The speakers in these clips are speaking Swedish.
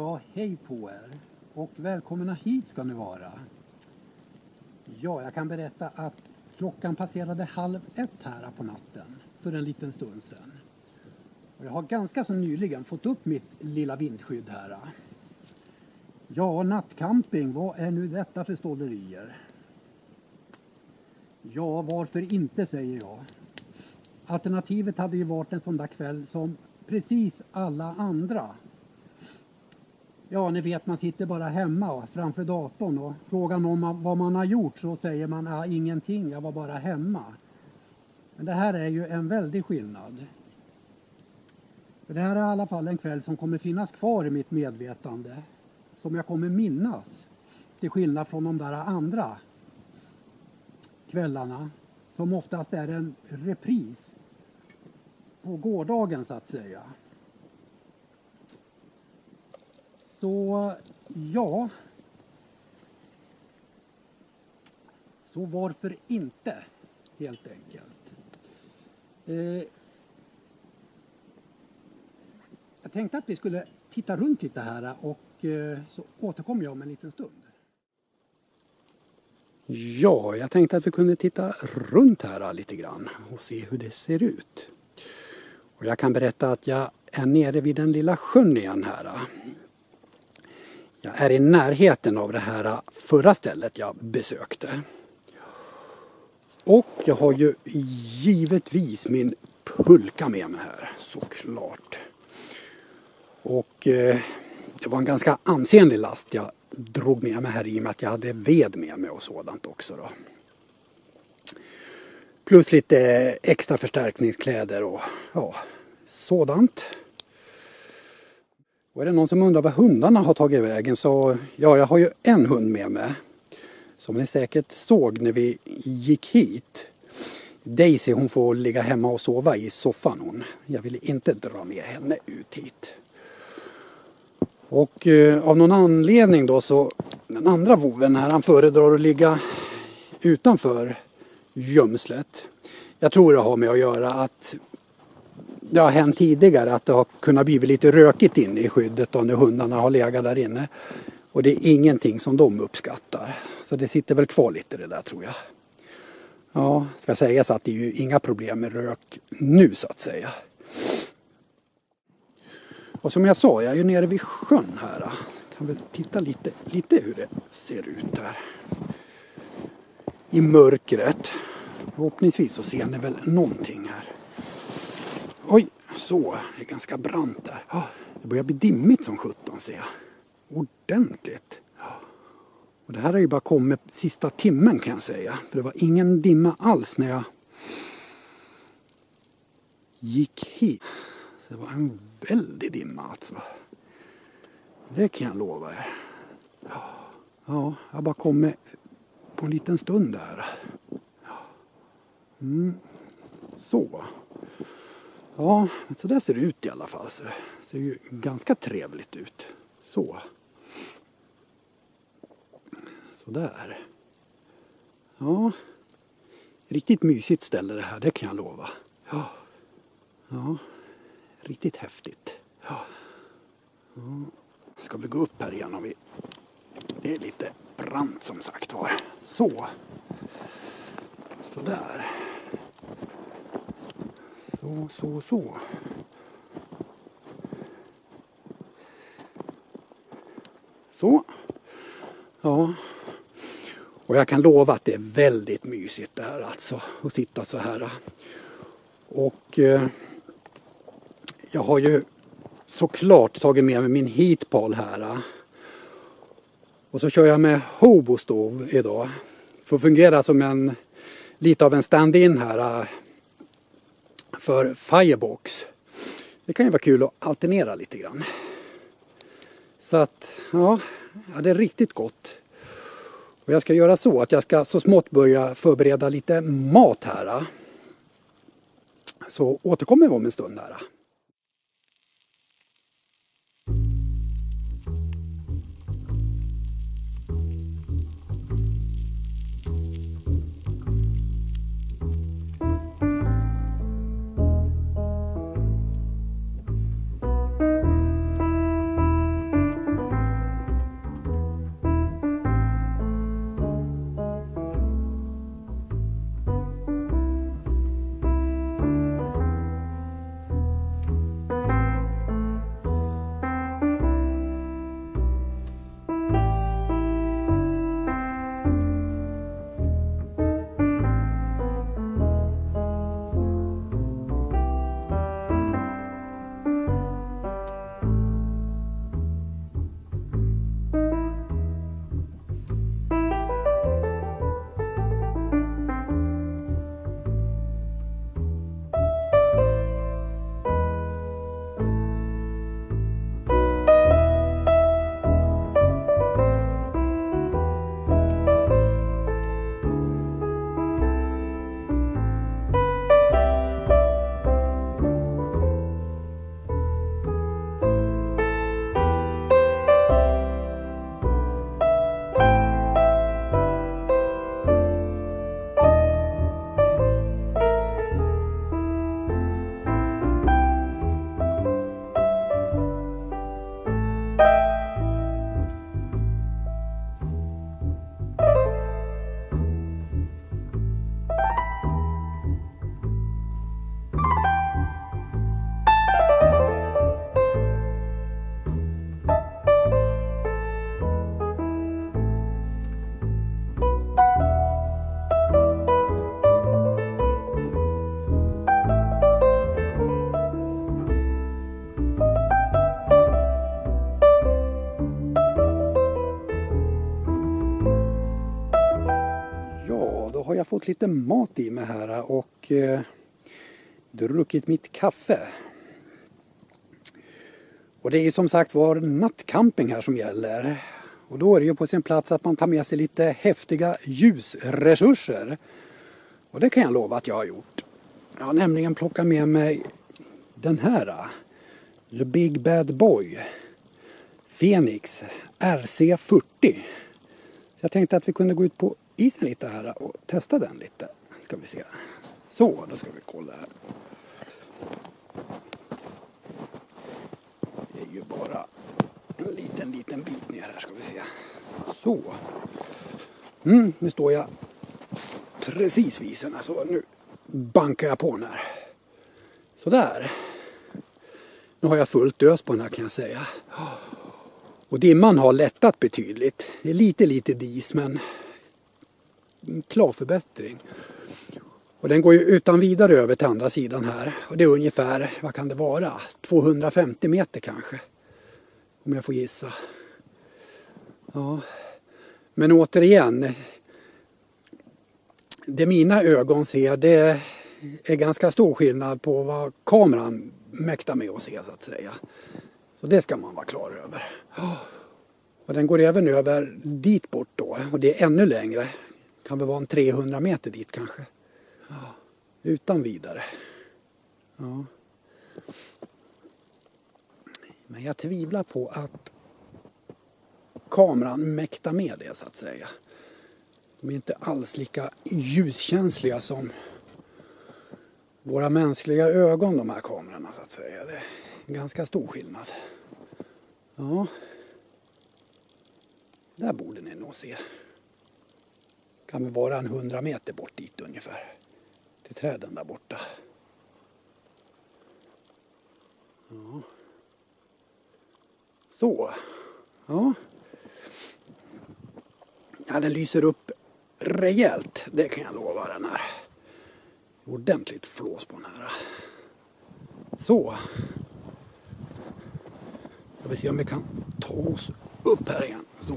Ja, hej på er och välkomna hit ska ni vara. Ja, jag kan berätta att klockan passerade 12:30 här på natten för en liten stund sedan. Och jag har ganska så nyligen fått upp mitt lilla vindskydd här. Ja, nattcamping, vad är nu detta för stålerier? Ja, varför inte, säger jag. Alternativet hade ju varit en sån där kväll som precis alla andra. Ja, ni vet, man sitter bara hemma framför datorn och frågar någon vad man har gjort så säger man ingenting, jag var bara hemma. Men det här är ju en väldig skillnad. För det här är i alla fall en kväll som kommer finnas kvar i mitt medvetande. Som jag kommer minnas. Till skillnad från de där andra kvällarna. Som oftast är en repris på gårdagen så att säga. Så ja. Så varför inte, helt enkelt. Jag tänkte att vi skulle titta runt lite här och så återkommer jag om en liten stund. Ja, jag tänkte att vi kunde titta runt här lite grann och se hur det ser ut. Och jag kan berätta att jag är nere vid den lilla sjön igen här. Jag är i närheten av det här förra stället jag besökte. Och jag har ju givetvis min pulka med mig här, såklart. Och det var en ganska ansenlig last jag drog med mig här i och med att jag hade ved med mig och sådant också då. Plus lite extra förstärkningskläder och ja, sådant. Och är det någon som undrar vad hundarna har tagit vägen så ja, jag har ju en hund med mig. Som ni säkert såg när vi gick hit. Daisy, hon får ligga hemma och sova i soffan hon. Jag ville inte dra med henne ut hit. Och av någon anledning då så den andra voven här, han föredrar att ligga utanför gömslet. Jag tror det har med att göra att det har hänt tidigare att det har kunnat bli lite rökigt inne i skyddet då när hundarna har legat där inne. Och det är ingenting som de uppskattar. Så det sitter väl kvar lite det där tror jag. Ja, ska sägas att det är ju inga problem med rök nu så att säga. Och som jag sa, jag är ju nere vid sjön här. Kan väl titta lite hur det ser ut här. I mörkret. Förhoppningsvis så ser ni väl någonting här. Oj, så. Det är ganska brant där. Det börjar bli dimmigt som 17 ser jag. Ordentligt. Och det här har ju bara kommit sista timmen kan jag säga. För det var ingen dimma alls när jag gick hit. Så det var en väldig dimma alltså. Det kan jag lova er. Ja, jag bara kommit på en liten stund där. Så. Ja, så där ser det ut i alla fall. Så det ser ju ganska trevligt ut. Så. Så där. Ja. Riktigt mysigt ställe det här, det kan jag lova. Ja. Riktigt häftigt. Ja. Ska vi gå upp här igen om vi... Det är lite brant som sagt var. Så. Så där. Så. Så. Ja. Och jag kan lova att det är väldigt mysigt där alltså. Att sitta så här. Och jag har ju såklart tagit med mig min heatpal här. Och så kör jag med hobostov idag. För att fungera som lite av en stand-in här. För Firebox. Det kan ju vara kul att alternera lite grann. Så att, ja, det är riktigt gott. Och jag ska göra så att jag ska så smått börja förbereda lite mat här. Så återkommer vi om en stund här. har jag fått lite mat i mig här och druckit mitt kaffe. Och det är ju som sagt var nattcamping här som gäller. Och då är det ju på sin plats att man tar med sig lite häftiga ljusresurser. Och det kan jag lova att jag har gjort. Jag har nämligen plockat med mig den här. The Big Bad Boy. Fenix RC40. Så jag tänkte att vi kunde gå ut på isen lite här och testa den lite. Ska vi se. Så, då ska vi kolla här. Det är ju bara en liten bit ner här, ska vi se. Så. Nu står jag precis vid isen. Så nu bankar jag på den här. Sådär. Nu har jag fullt ös på den här, kan jag säga. Och dimman har lättat betydligt. Det är lite dis, men en klar förbättring. Och den går ju utan vidare över till andra sidan här. Och det är ungefär, vad kan det vara? 250 meter kanske. Om jag får gissa. Ja. Men återigen. Det mina ögon ser, det är ganska stor skillnad på vad kameran mäktar med att se, så att säga. Så det ska man vara klar över. Och den går även över dit bort då. Och det är ännu längre. Kan väl vara en 300 meter dit kanske. Ja, utan vidare. Ja. Men jag tvivlar på att kameran mäktar med det, så att säga. De är inte alls lika ljuskänsliga som våra mänskliga ögon, de här kamerorna, så att säga. Det är en ganska stor skillnad. Ja. Där borde ni nog se. Kan väl vara en 100 meter bort dit ungefär. Till träden där borta. Ja. Så. Ja. Ja, den lyser upp rejält. Det kan jag lova den här. Ordentligt flås på den här. Så. Jag vill se om vi kan ta oss upp här igen. Så.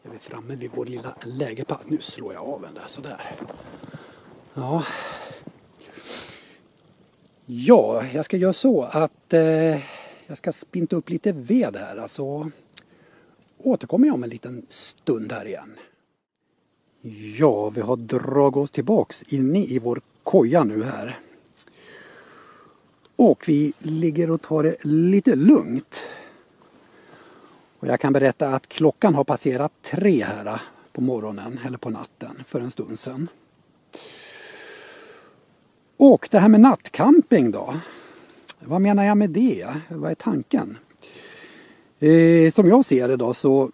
Jag är framme vid vår lilla lägerpass. Nu slår jag av den där sådär. Ja. Ja, jag ska göra så att jag ska spinta upp lite ved här. Alltså återkommer jag om en liten stund här igen. Ja, vi har dragit oss tillbaks inne i vår koja nu här. Och vi ligger och tar det lite lugnt. Och jag kan berätta att klockan har passerat 3 här på morgonen eller på natten för en stund sedan. Och det här med nattcamping då. Vad menar jag med det? Vad är tanken? Som jag ser det då så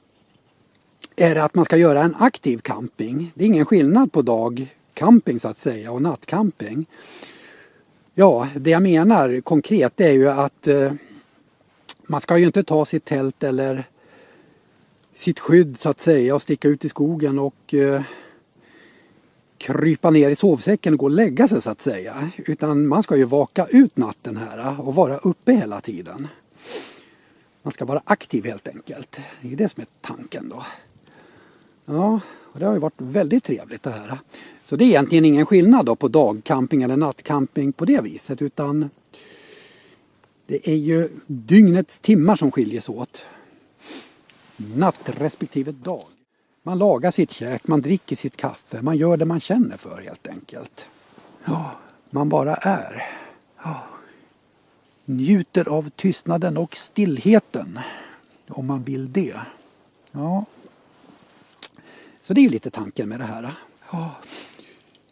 är det att man ska göra en aktiv camping. Det är ingen skillnad på dagcamping så att säga och nattcamping. Ja, det jag menar konkret är ju att man ska ju inte ta sitt tält eller sitt skydd så att säga och sticka ut i skogen och krypa ner i sovsäcken och gå och lägga sig så att säga. Utan man ska ju vaka ut natten här och vara uppe hela tiden. Man ska vara aktiv helt enkelt. Det är det som är tanken då. Ja, och det har ju varit väldigt trevligt det här. Så det är egentligen ingen skillnad då på dagcamping eller nattcamping på det viset. Utan det är ju dygnets timmar som skiljer sig åt. Natt respektive dag. Man lagar sitt käk, man dricker sitt kaffe, man gör det man känner för helt enkelt. Ja, man bara är. Ja. Njuter av tystnaden och stillheten. Om man vill det. Ja. Så det är ju lite tanken med det här. Ja.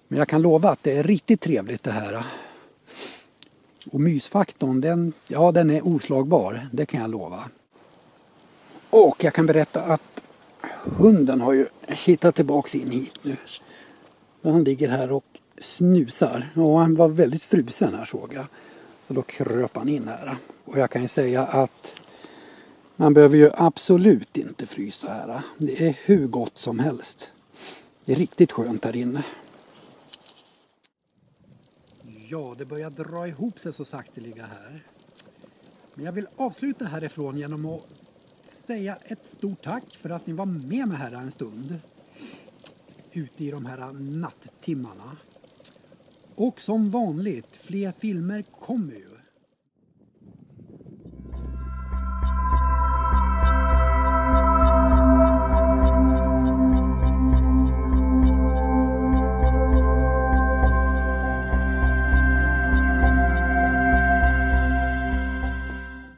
Men jag kan lova att det är riktigt trevligt det här. Och mysfaktorn, den är oslagbar. Det kan jag lova. Och jag kan berätta att hunden har ju hittat tillbaks in hit nu. Han ligger här och snusar. Och han var väldigt frusen här såg jag. Så då kröp han in här. Och jag kan ju säga att man behöver ju absolut inte frysa här. Det är hur gott som helst. Det är riktigt skönt här inne. Ja, det börjar dra ihop sig så sakteliga här. Men jag vill avsluta härifrån genom att säga ett stort tack för att ni var med mig här en stund. Ute i de här nattimmarna. Och som vanligt, fler filmer kommer ju.